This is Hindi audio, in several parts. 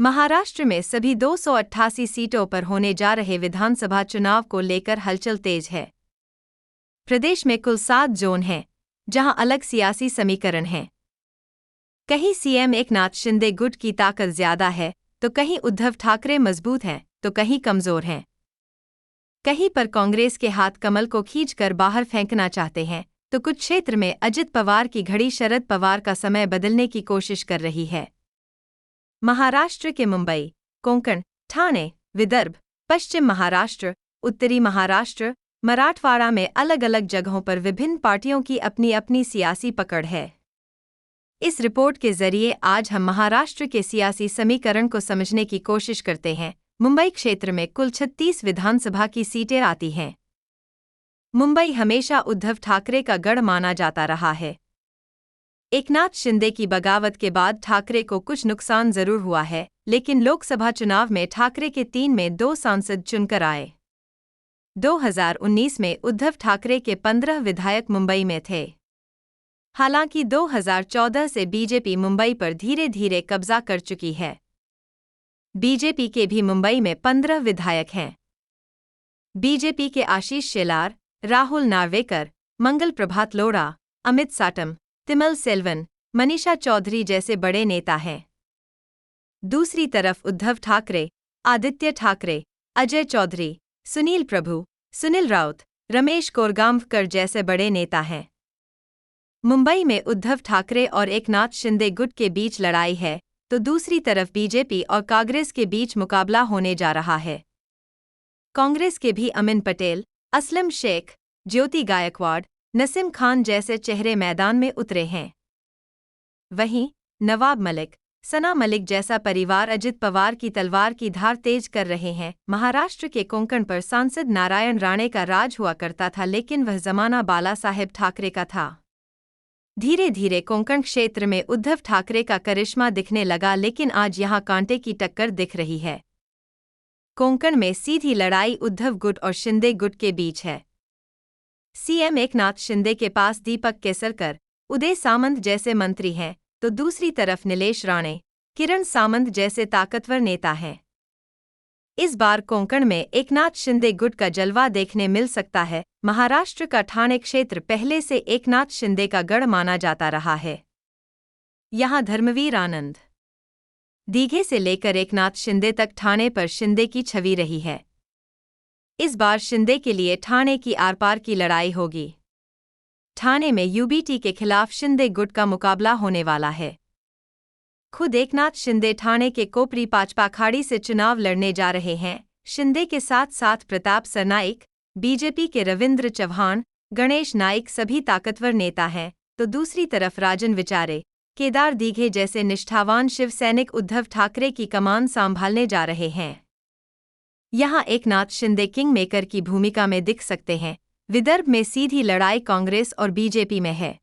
महाराष्ट्र में सभी 288 सीटों पर होने जा रहे विधानसभा चुनाव को लेकर हलचल तेज है। प्रदेश में कुल 7 जोन हैं, जहां अलग सियासी समीकरण हैं। कहीं सीएम एकनाथ शिंदे गुट की ताकत ज्यादा है, तो कहीं उद्धव ठाकरे मजबूत हैं, तो कहीं कमजोर हैं। कहीं पर कांग्रेस के हाथ कमल को खींचकर बाहर फेंकना चाहते हैं, तो कुछ क्षेत्र में अजित पवार की घड़ी शरद पवार का समय बदलने की कोशिश कर रही है। महाराष्ट्र के मुंबई, कोंकण, ठाणे, विदर्भ, पश्चिम महाराष्ट्र, उत्तरी महाराष्ट्र, मराठवाड़ा में अलग अलग जगहों पर विभिन्न पार्टियों की अपनी अपनी सियासी पकड़ है। इस रिपोर्ट के जरिए आज हम महाराष्ट्र के सियासी समीकरण को समझने की कोशिश करते हैं। मुंबई क्षेत्र में कुल 36 विधानसभा की सीटें आती हैं। मुंबई हमेशा उद्धव ठाकरे का गढ़ माना जाता रहा है। एकनाथ शिंदे की बगावत के बाद ठाकरे को कुछ नुकसान जरूर हुआ है, लेकिन लोकसभा चुनाव में ठाकरे के 3 में 2 सांसद चुनकर आए। 2019 में उद्धव ठाकरे के 15 विधायक मुंबई में थे। हालांकि 2014 से बीजेपी मुंबई पर धीरे धीरे कब्जा कर चुकी है। बीजेपी के भी मुंबई में 15 विधायक हैं। बीजेपी के आशीष शेलार, राहुल नार्वेकर, मंगल प्रभात लोढ़ा, अमित साटम, तिमल सेल्वन, मनीषा चौधरी जैसे बड़े नेता हैं। दूसरी तरफ उद्धव ठाकरे, आदित्य ठाकरे, अजय चौधरी, सुनील प्रभु, सुनील राउत, रमेश कोरगांवकर जैसे बड़े नेता हैं। मुंबई में उद्धव ठाकरे और एकनाथ शिंदे गुट के बीच लड़ाई है, तो दूसरी तरफ बीजेपी और कांग्रेस के बीच मुकाबला होने जा रहा है। कांग्रेस के भी अमिन पटेल, असलम शेख, ज्योति गायकवाड़, नसीम खान जैसे चेहरे मैदान में उतरे हैं। वहीं नवाब मलिक, सना मलिक जैसा परिवार अजित पवार की तलवार की धार तेज कर रहे हैं। महाराष्ट्र के कोंकण पर सांसद नारायण राणे का राज हुआ करता था, लेकिन वह जमाना बाला साहेब ठाकरे का था। धीरे धीरे कोंकण क्षेत्र में उद्धव ठाकरे का करिश्मा दिखने लगा, लेकिन आज यहां कांटे की टक्कर दिख रही है। कोंकण में सीधी लड़ाई उद्धव गुट और शिंदे गुट के बीच है। सीएम एकनाथ शिंदे के पास दीपक केसरकर, उदय सामंत जैसे मंत्री हैं, तो दूसरी तरफ नीलेश राणे, किरण सामंत जैसे ताकतवर नेता हैं। इस बार कोंकण में एकनाथ शिंदे गुट का जलवा देखने मिल सकता है। महाराष्ट्र का ठाणे क्षेत्र पहले से एकनाथ शिंदे का गढ़ माना जाता रहा है। यहां धर्मवीर आनंद, दीघे से लेकर एकनाथ शिंदे तक ठाणे पर शिंदे की छवि रही है। इस बार शिंदे के लिए ठाणे की आरपार की लड़ाई होगी। ठाणे में यूबीटी के खिलाफ शिंदे गुट का मुकाबला होने वाला है। खुद एकनाथ शिंदे ठाणे के कोपरी पाचपाखाड़ी से चुनाव लड़ने जा रहे हैं। शिंदे के साथ साथ प्रताप सरनाइक, बीजेपी के रविंद्र चव्हाण, गणेश नाइक सभी ताकतवर नेता हैं, तो दूसरी तरफ राजन विचारे, केदार दीघे जैसे निष्ठावान शिव सैनिक उद्धव ठाकरे की कमान संभालने जा रहे हैं। यहां एकनाथ शिंदे किंग मेकर की भूमिका में दिख सकते हैं। विदर्भ में सीधी लड़ाई कांग्रेस और बीजेपी में है।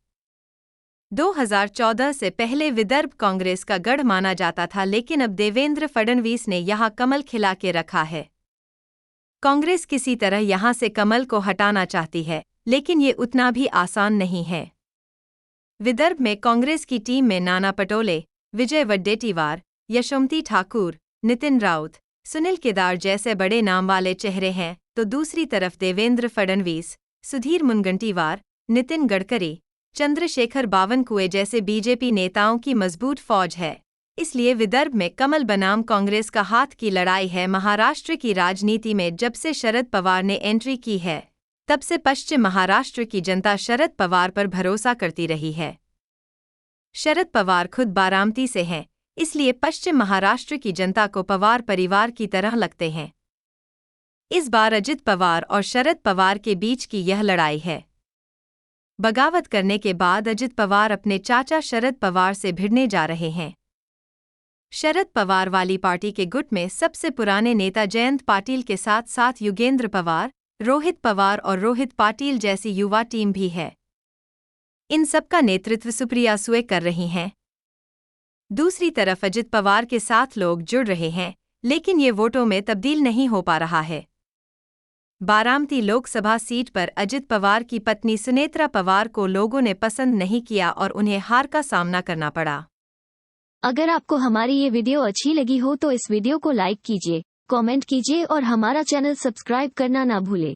2014 से पहले विदर्भ कांग्रेस का गढ़ माना जाता था, लेकिन अब देवेंद्र फडणवीस ने यहां कमल खिला के रखा है। कांग्रेस किसी तरह यहां से कमल को हटाना चाहती है, लेकिन ये उतना भी आसान नहीं है। विदर्भ में कांग्रेस की टीम में नाना पटोले, विजय वड्डेटीवार, यशोमती ठाकुर, नितिन राउत, सुनील केदार जैसे बड़े नाम वाले चेहरे हैं, तो दूसरी तरफ देवेंद्र फडणवीस, सुधीर मुनगंटीवार, नितिन गडकरी, चंद्रशेखर बावनकुए जैसे बीजेपी नेताओं की मजबूत फौज है। इसलिए विदर्भ में कमल बनाम कांग्रेस का हाथ की लड़ाई है। महाराष्ट्र की राजनीति में जब से शरद पवार ने एंट्री की है, तब से पश्चिम महाराष्ट्र की जनता शरद पवार पर भरोसा करती रही है। शरद पवार खुद बारामती से हैं, इसलिए पश्चिम महाराष्ट्र की जनता को पवार परिवार की तरह लगते हैं। इस बार अजित पवार और शरद पवार के बीच की यह लड़ाई है। बगावत करने के बाद अजित पवार अपने चाचा शरद पवार से भिड़ने जा रहे हैं। शरद पवार वाली पार्टी के गुट में सबसे पुराने नेता जयंत पाटिल के साथ साथ युगेंद्र पवार, रोहित पवार और रोहित पाटिल जैसी युवा टीम भी है। इन सबका नेतृत्व सुप्रिया सुए कर रही हैं। दूसरी तरफ अजित पवार के साथ लोग जुड़ रहे हैं, लेकिन ये वोटों में तब्दील नहीं हो पा रहा है। बारामती लोकसभा सीट पर अजित पवार की पत्नी सुनेत्रा पवार को लोगों ने पसंद नहीं किया और उन्हें हार का सामना करना पड़ा। अगर आपको हमारी ये वीडियो अच्छी लगी हो तो इस वीडियो को लाइक कीजिए, कमेंट कीजिए और हमारा चैनल सब्सक्राइब करना ना भूले।